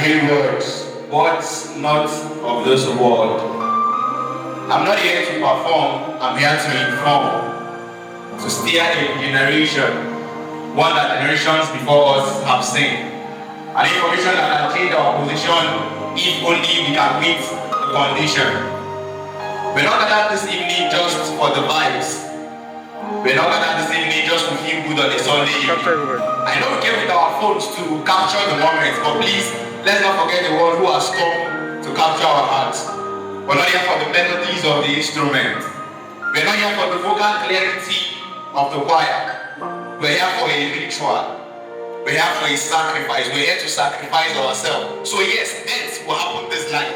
hear words, words not of this world. I'm not here to perform, I'm here to inform, to steer a generation, one that generations before us have seen. An information that can change our position if only we can meet the condition. We're not gathered this evening just for the vibes. We're not gathered this evening just to feel good on a Sunday evening. I know we came with our phones to capture the moment, but please, let's not forget the one who has come to capture our hearts. We're not here for the melodies of the instrument. We're not here for the vocal clarity of the choir. We're here for a ritual. We're here for a sacrifice. We're here to sacrifice ourselves. So yes, death will happen this night.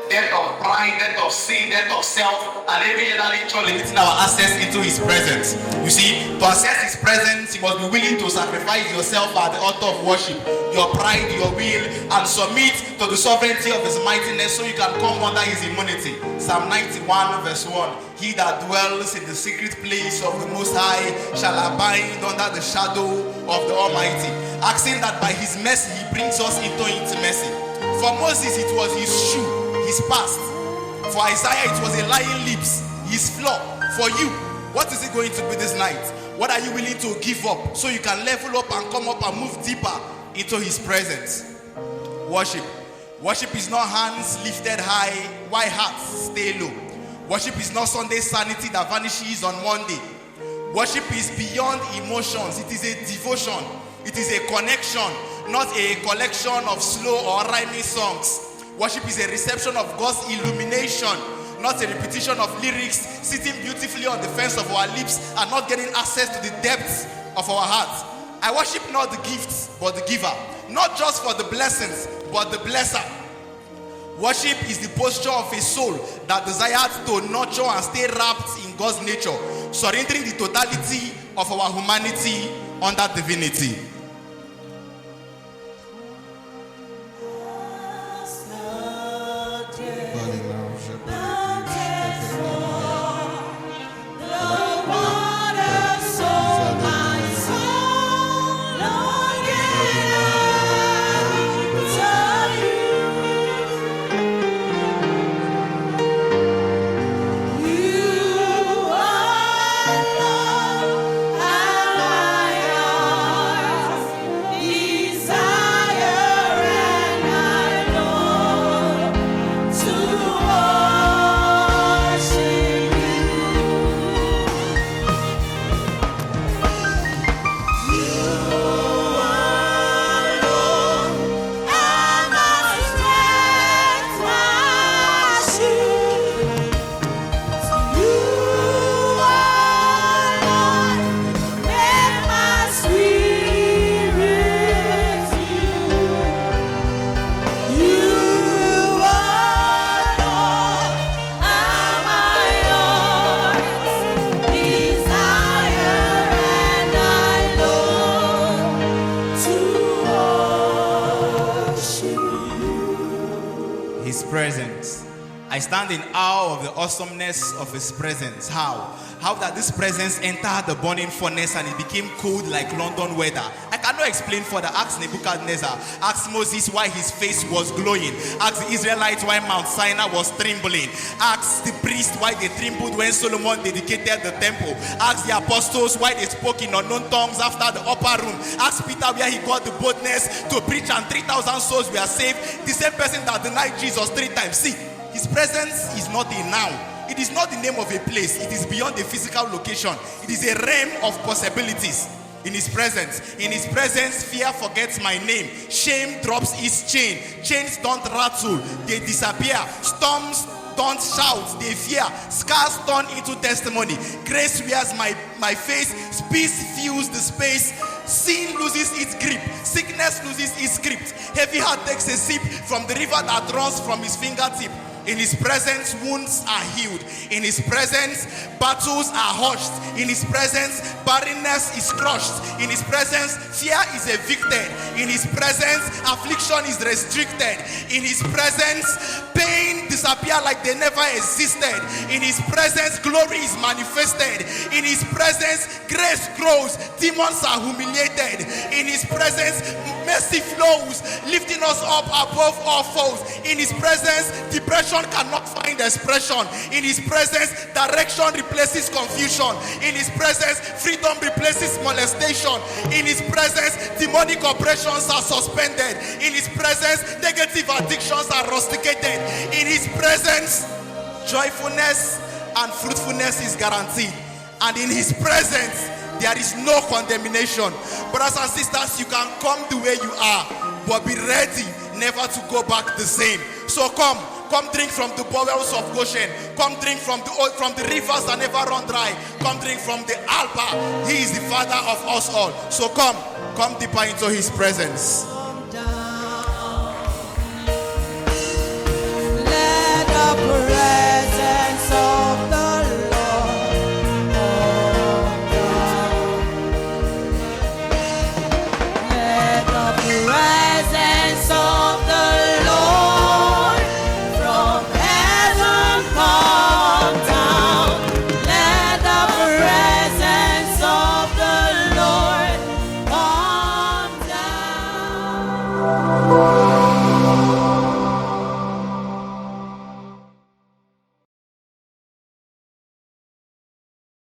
Death of pride, death of sin, death of self, and every other nature limiting our access into His presence. You see, to access His presence, you must be willing to sacrifice yourself at the altar of worship, your pride, your will, and submit to the sovereignty of His mightiness so you can come under His immunity. Psalm 91 verse 1. He that dwells in the secret place of the Most High shall abide under the shadow of the Almighty. Asking that by His mercy He brings us into intimacy. For Moses it was his shoe, his past. For Isaiah it was a lying lips, his flaw. For you, what is it going to be this night? What are you willing to give up so you can level up and come up and move deeper into His presence? Worship. Worship is not hands lifted high while hearts stay low. Worship is not Sunday sanity that vanishes on Monday. Worship is beyond emotions. It is a devotion. It is a connection, not a collection of slow or rhyming songs. Worship is a reception of God's illumination, not a repetition of lyrics sitting beautifully on the fence of our lips and not getting access to the depths of our hearts. I worship not the gifts, but the giver. Not just for the blessings, but the blesser. Worship is the posture of a soul that desires to nurture and stay wrapped in God's nature, surrendering the totality of our humanity under divinity. I stand in awe of the awesomeness of His presence. How? How that this presence entered the burning furnace and it became cold like London weather. I cannot explain further. Ask Nebuchadnezzar. Ask Moses why his face was glowing. Ask the Israelites why Mount Sinai was trembling. Ask the priests why they trembled when Solomon dedicated the temple. Ask the apostles why they spoke in unknown tongues after the upper room. Ask Peter where he got the boldness to preach and 3,000 souls were saved. The same person that denied Jesus 3 times. See, His presence is not a noun. It is not the name of a place. It is beyond the physical location. It is a realm of possibilities. In His presence, fear forgets my name. Shame drops its chain. Chains don't rattle, they disappear. Storms don't shout, they fear. Scars turn into testimony. Grace wears my face. Peace fills the space. Sin loses its grip. Sickness loses its grip. Heavy heart takes a sip from the river that runs from His fingertip. In His presence, wounds are healed. In His presence, battles are hushed. In His presence, barrenness is crushed. In His presence, fear is evicted. In His presence, affliction is restricted. In His presence, pain disappear like they never existed. In his presence, glory is manifested. In his presence, grace grows, demons are humiliated. In his presence, mercy flows, lifting us up above all foes. In his presence, depression cannot find expression. In his presence, direction replaces confusion. In his presence, freedom replaces molestation. In his presence, demonic operations are suspended. In his presence, negative addictions are rusticated. In his presence, joyfulness and fruitfulness is guaranteed. And in his presence, there is no condemnation. Brothers and sisters, you can come the way you are, but be ready never to go back the same. So come drink from the bowels of Goshen. Come drink from the rivers that never run dry. Come drink from the Alpha. He is the Father of us all. So come deeper into his presence.